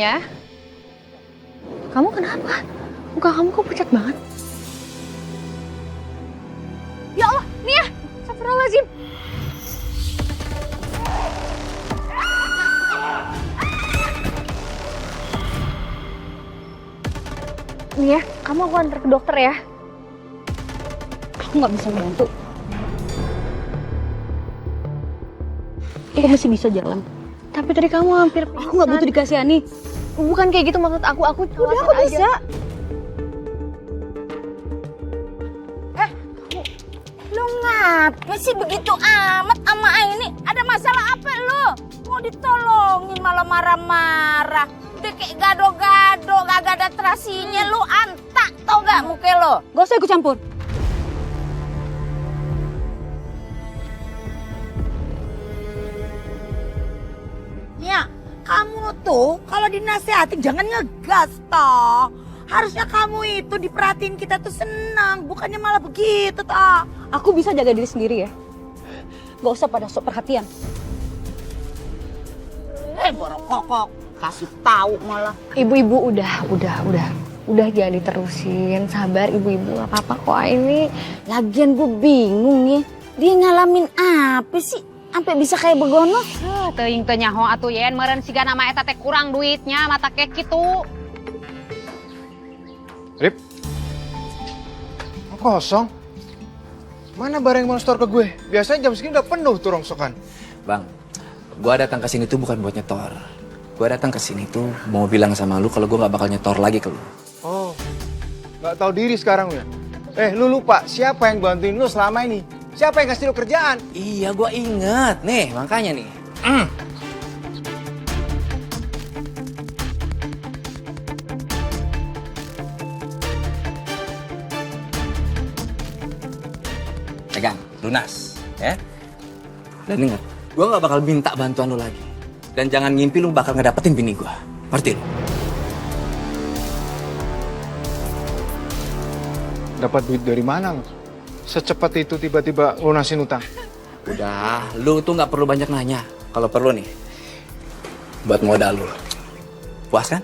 ya. Kamu kenapa? Muka kamu kok pucat banget? Ya Allah, Nia! Astagfirullahaladzim! Nia, kamu aku antar ke dokter ya. Aku nggak bisa bantu. Aku masih bisa jalan. Tapi tadi kamu hampir Aku nggak butuh dikasihani. Bukan kayak gitu maksud aku Udah aku khawatir aja. bisa. Lu ngapa sih begitu amat sama ini? Ada masalah apa lu? Mau ditolongin malah marah-marah. Udah kayak gado-gado, gak ada terasinya. Lu antak tau gak muka lo? Gak usah ikut campur. Ya, kamu tuh kalau dinasehati jangan ngegas toh. Harusnya kamu itu diperhatiin kita tuh senang, bukannya malah begitu toh. Aku bisa jaga diri sendiri ya. Gak usah pada sok perhatian. Borok kokok, kasih tahu malah. Ibu-ibu udah jangan diterusin. Sabar ibu-ibu, gak apa-apa kok ini. Lagian gue bingung ya, dia ngalamin apa sih? Sampai bisa kayak begono? Teuing teu nyaho atuh yen meureun siga nama eta teh kurang duitnya mata kayak kitu. Rip, kosong. Mana barang yang mau store ke gue? Biasanya jam segini udah penuh tuh rongsokan. Bang, gua datang ke sini tuh bukan buat nyetor. Gua datang ke sini tuh mau bilang sama lu kalau gua nggak bakal nyetor lagi ke lu. Oh, nggak tahu diri sekarang ya? Lu lupa siapa yang bantuin lu selama ini? Siapa yang kasih lu kerjaan? Iya, gua inget nih, makanya nih. Pegang, lunas, ya. Dan ingat, gua nggak bakal minta bantuan lu lagi. Dan jangan ngimpi lu bakal ngedapetin bini gua. Ngerti lu? Dapat duit dari mana lu? Secepat itu tiba-tiba lunasin utang. Udah, lu tuh nggak perlu banyak nanya. Kalau perlu nih, buat modal lu. Puas kan?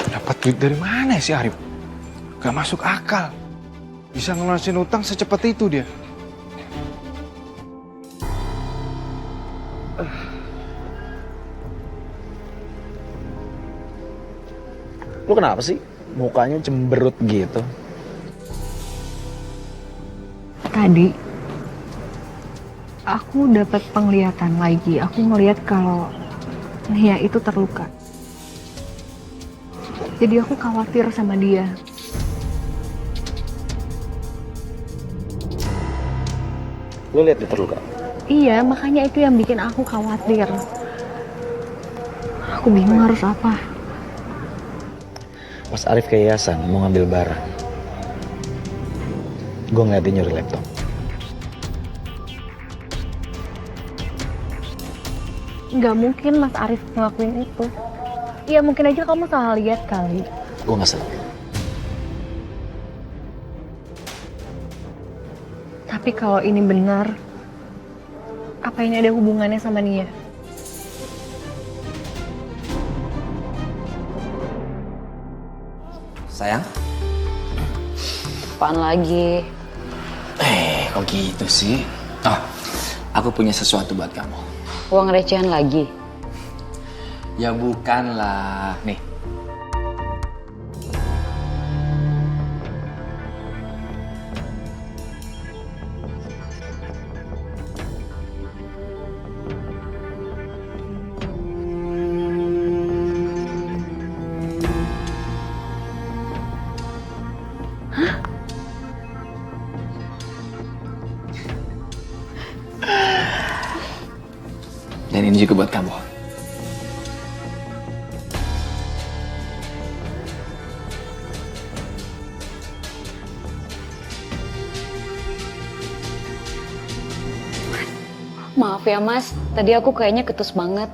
Dapat duit dari mana sih Arif? Gak masuk akal. Bisa ngelunasin utang secepat itu dia. Lu kenapa sih? Mukanya cemberut gitu. Tadi aku dapat penglihatan lagi. Aku ngelihat kalau Nia itu terluka. Jadi aku khawatir sama dia. Lu lihat dia terluka. Iya, makanya itu yang bikin aku khawatir. Aku bingung harus apa. Mas Arif ke yayasan mau ngambil barang. Gue ngeliat dia nyuri laptop. Nggak mungkin Mas Arif ngelakuin itu. Ya mungkin aja kamu salah lihat kali. Gue gak salah. Tapi kalau ini benar, apa ini ada hubungannya sama Nia? Sayang? Apaan lagi? Kok gitu sih? Oh, aku punya sesuatu buat kamu. Uang recehan lagi? Ya bukan lah. Nih. Dan ini juga buat kamu. Maaf ya mas, tadi aku kayaknya ketus banget.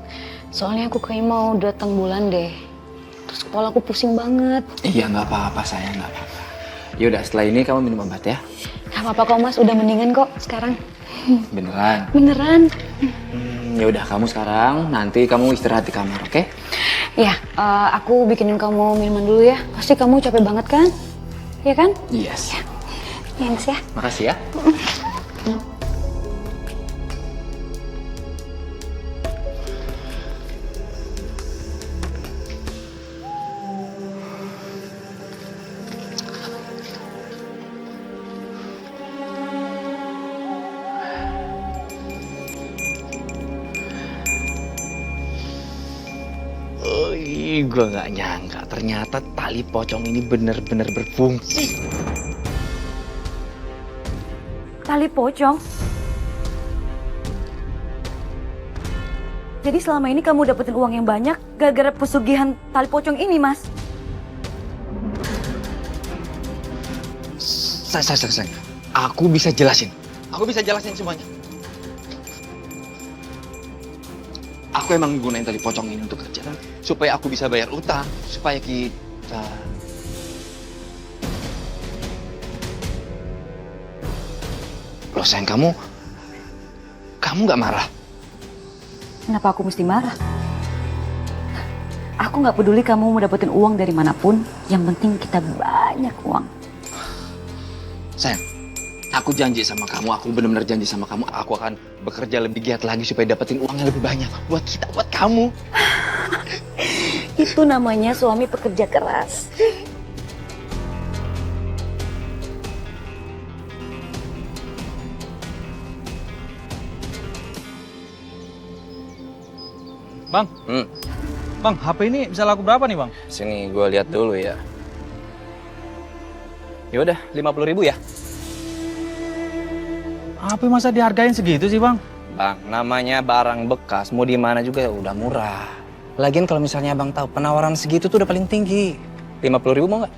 Soalnya aku kayaknya mau datang bulan deh. Terus kepala aku pusing banget. Iya, nggak apa-apa sayang, nggak apa-apa. Yaudah, setelah ini kamu minum obat ya. Gak apa-apa kok mas, udah mendingan kok sekarang. Beneran? Beneran. Ya udah, kamu sekarang nanti kamu istirahat di kamar, oke? Ya, aku bikinin kamu minuman dulu ya. Pasti kamu capek banget kan? Iya kan? Yes. Thanks ya. Makasih ya. Gue nggak nyangka ternyata tali pocong ini bener-bener berfungsi. Tali pocong? Jadi selama ini kamu dapetin uang yang banyak gara-gara pesugihan tali pocong ini, Mas? Sayang. Aku bisa jelasin. Aku bisa jelasin semuanya. Aku emang gunain tali pocong ini untuk kerjaan supaya aku bisa bayar utang, supaya kita... Loh sayang, kamu nggak marah? Kenapa aku mesti marah? Aku nggak peduli kamu mau dapetin uang dari manapun, yang penting kita banyak uang. Sayang, aku janji sama kamu, aku benar-benar janji sama kamu, aku akan bekerja lebih giat lagi supaya dapetin uang yang lebih banyak buat kita, buat kamu. Itu namanya suami pekerja keras. Bang, Bang, HP ini bisa laku berapa nih, Bang? Sini gue lihat dulu ya. Ya udah, 50.000 ya. HP masa dihargain segitu sih, Bang? Bang, namanya barang bekas, mau di mana juga udah murah. Lagian kalau misalnya Bang tahu penawaran segitu tuh udah paling tinggi. 50.000 mau nggak?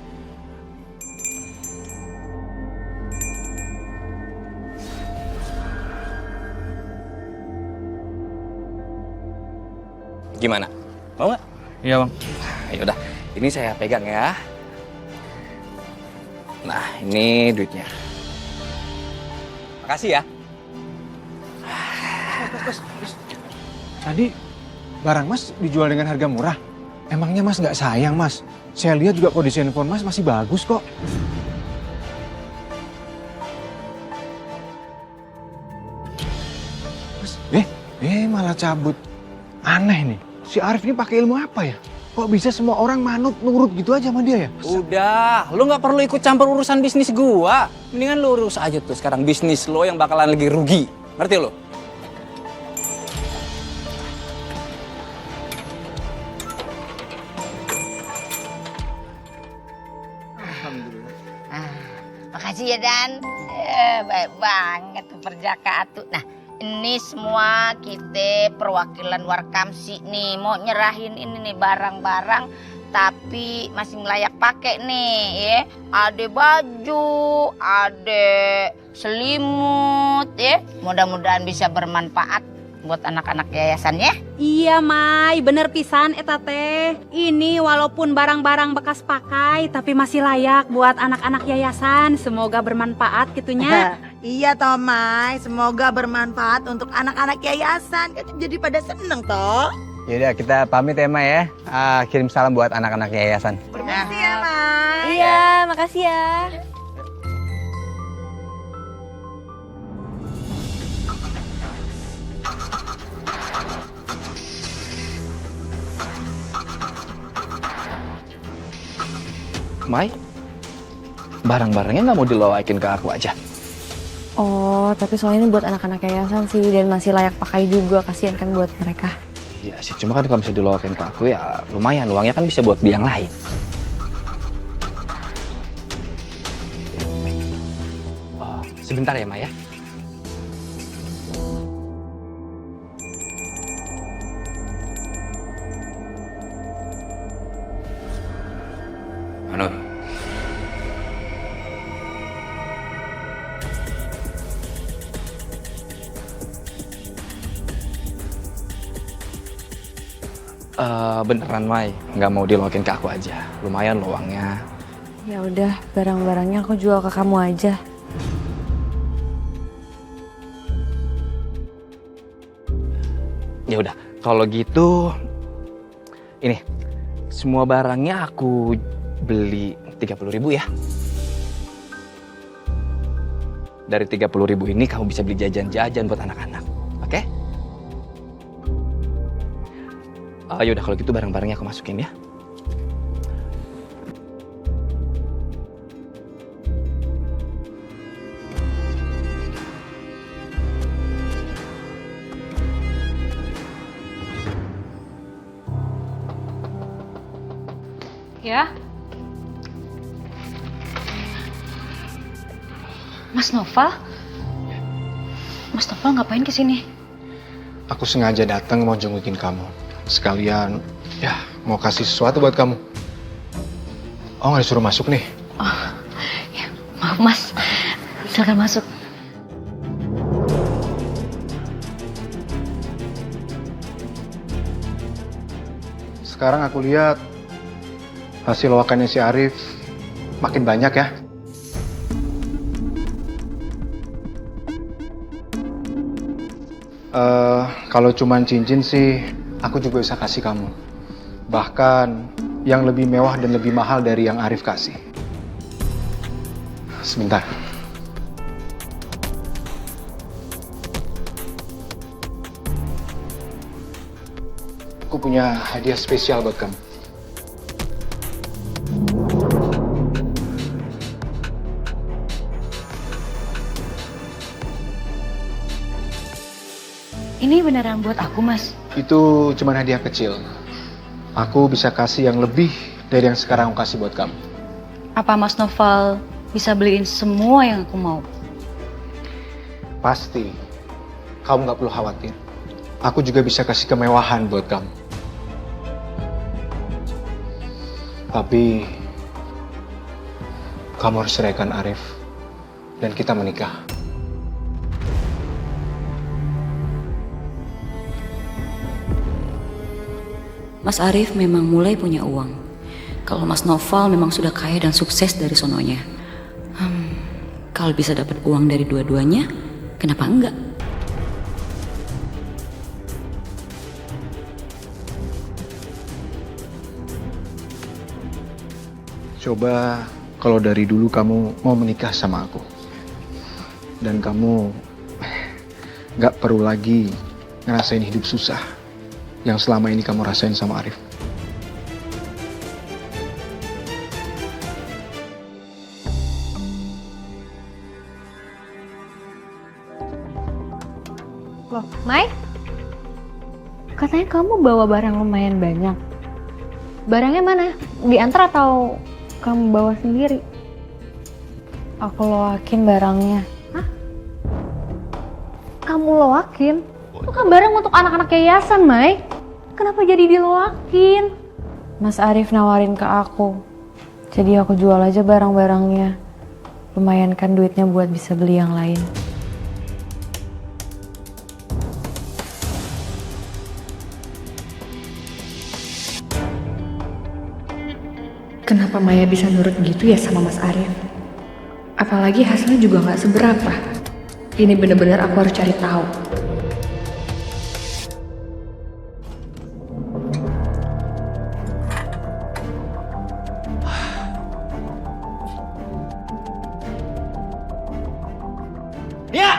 Gimana? Mau nggak? Iya, Bang. Ya udah, ini saya pegang ya. Nah, ini duitnya. Makasih ya. Tadi barang Mas dijual dengan harga murah. Emangnya Mas nggak sayang, Mas? Saya lihat juga kondisi handphone Mas masih bagus kok. Mas, malah cabut. Aneh nih. Si Arif ini pakai ilmu apa ya? Kok bisa semua orang manut nurut gitu aja sama dia ya? Udah, lu nggak perlu ikut campur urusan bisnis gua. Mendingan lu urus aja tuh sekarang bisnis lo yang bakalan lagi rugi. Ngerti lo? Makasih ya Dan. Baik banget Perjaka Atu. Nah, ini semua kita perwakilan Warkamsi nih mau nyerahin ini nih barang-barang tapi masih layak pakai nih ya. Ada baju, ada selimut ya. Mudah-mudahan bisa bermanfaat buat anak-anak yayasan ya. Iya, Mai, bener pisan eta teh. Ini walaupun barang-barang bekas pakai tapi masih layak buat anak-anak yayasan. Semoga bermanfaat gitunya. Iya toh Mai, semoga bermanfaat untuk anak-anak yayasan. Kan jadi pada seneng toh. Yaudah kita pamit ya Ma ya. Kirim salam buat anak-anak yayasan. Makasih ya Mai. Iya, makasih ya. Mai, barang-barangnya nggak mau dilawakin ke aku aja? Oh, tapi soalnya ini buat anak-anak yayasan sih dan masih layak pakai juga, kasihan kan buat mereka. Iya sih, cuma kan kalau bisa dilawakin ke aku ya lumayan, uangnya kan bisa buat beli yang lain. Oh, sebentar ya, Maya. Manur. Beneran Mai, nggak mau dilokin ke aku aja. Lumayan loh uangnya. Ya udah, barang-barangnya aku jual ke kamu aja. Ya udah, kalau gitu ini semua barangnya aku beli 30.000 ya. Dari 30.000 ini kamu bisa beli jajan-jajan buat anak-anak. Oke? Ya udah kalau gitu barang-barangnya aku masukin ya. Ya. Mas Noval? Mas Noval ngapain kesini? Aku sengaja datang mau jengukin kamu. Sekalian, ya mau kasih sesuatu buat kamu. Oh, nggak disuruh masuk nih? Oh, ya, maaf Mas. Silakan masuk. Sekarang aku lihat hasil loakannya si Arif makin banyak ya. Kalau cuman cincin sih, aku juga bisa kasih kamu. Bahkan yang lebih mewah dan lebih mahal dari yang Arif kasih. Sebentar. Aku punya hadiah spesial buat kamu. Ini beneran buat aku, Mas. Itu cuma hadiah kecil. Aku bisa kasih yang lebih dari yang sekarang aku kasih buat kamu. Apa Mas Noval bisa beliin semua yang aku mau? Pasti. Kamu nggak perlu khawatir. Aku juga bisa kasih kemewahan buat kamu. Tapi kamu harus ceraikan Arif dan kita menikah. Mas Arif memang mulai punya uang. Kalau Mas Noval memang sudah kaya dan sukses dari sononya. Kalau bisa dapat uang dari dua-duanya, kenapa enggak? Coba kalau dari dulu kamu mau menikah sama aku. Dan kamu nggak perlu lagi ngerasain hidup susah yang selama ini kamu rasain sama Arif. Loh, Mai? Katanya kamu bawa barang lumayan banyak. Barangnya mana? Diantar atau kamu bawa sendiri? Aku loakin barangnya. Hah? Kamu loakin? Itu kan barang untuk anak-anak yayasan, Mai. Kenapa jadi diloakin? Mas Arif nawarin ke aku. Jadi aku jual aja barang-barangnya. Lumayan kan duitnya buat bisa beli yang lain. Kenapa Maya bisa nurut gitu ya sama Mas Arif? Apalagi hasilnya juga nggak seberapa. Ini bener-bener aku harus cari tahu. Ya!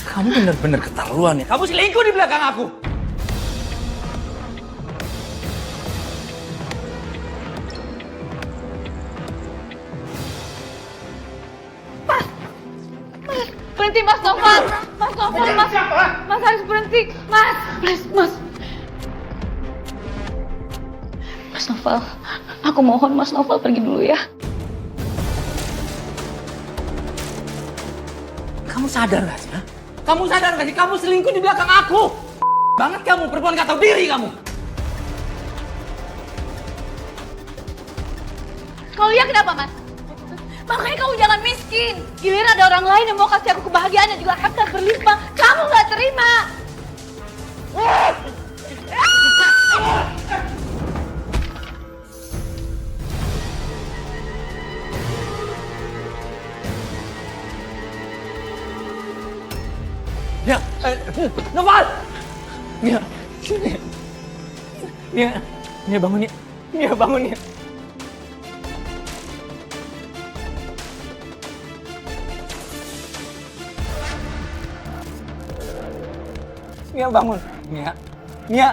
Kamu bener-bener keterlaluan ya. Kamu selingkuh di belakang aku. Berhenti Mas Noval! Mas Noval, Mas harus berhenti! Mas! Please, Mas! Mas Noval, aku mohon Mas Noval pergi dulu ya. Kamu sadar gak sih? Ha? Kamu sadar gak sih? Kamu selingkuh di belakang aku. Banget kamu, perempuan gak tahu diri kamu. Kalau iya kenapa, Mas? Makanya kamu jangan miskin. Giliran ada orang lain yang mau kasih aku kebahagiaan dan juga harta berlimpah, kamu gak terima. Nia, Noval! Nia, sini. Nia bangun Nia. Nia bangun Nia. Nia bangun. Nia.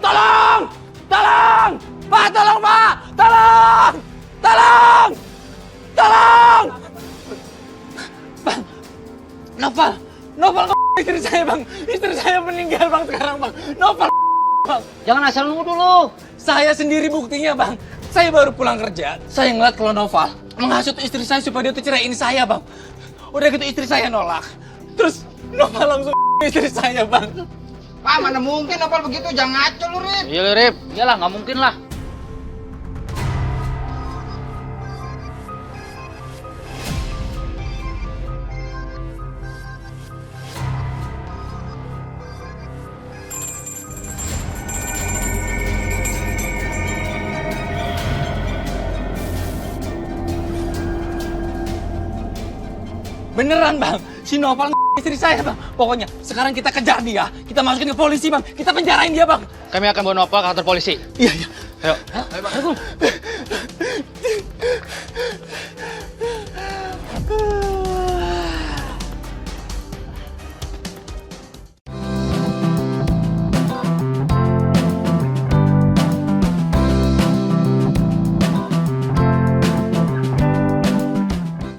Tolong! Tolong! Pak, tolong Pak! Tolong! Tolong! Tolong! Bang, Noval istri saya bang, istri saya meninggal bang sekarang bang. Noval bang. Jangan asal nuduh lu. Saya sendiri buktinya bang. Saya baru pulang kerja, saya ngeliat kalau Noval menghasut istri saya supaya dia tuh ceraiin saya bang. Udah gitu istri saya nolak. Terus Noval langsung istri saya bang. Pak, mana mungkin Noval begitu? Jangan ngaco lu, Rip. Iya Rip, iyalah nggak mungkin lah. Beneran bang, si Noval istri saya bang. Pokoknya sekarang kita kejar dia, kita masukin ke polisi bang, kita penjarain dia bang. Kami akan bawa Noval ke kantor polisi. Iya. Ayo bang.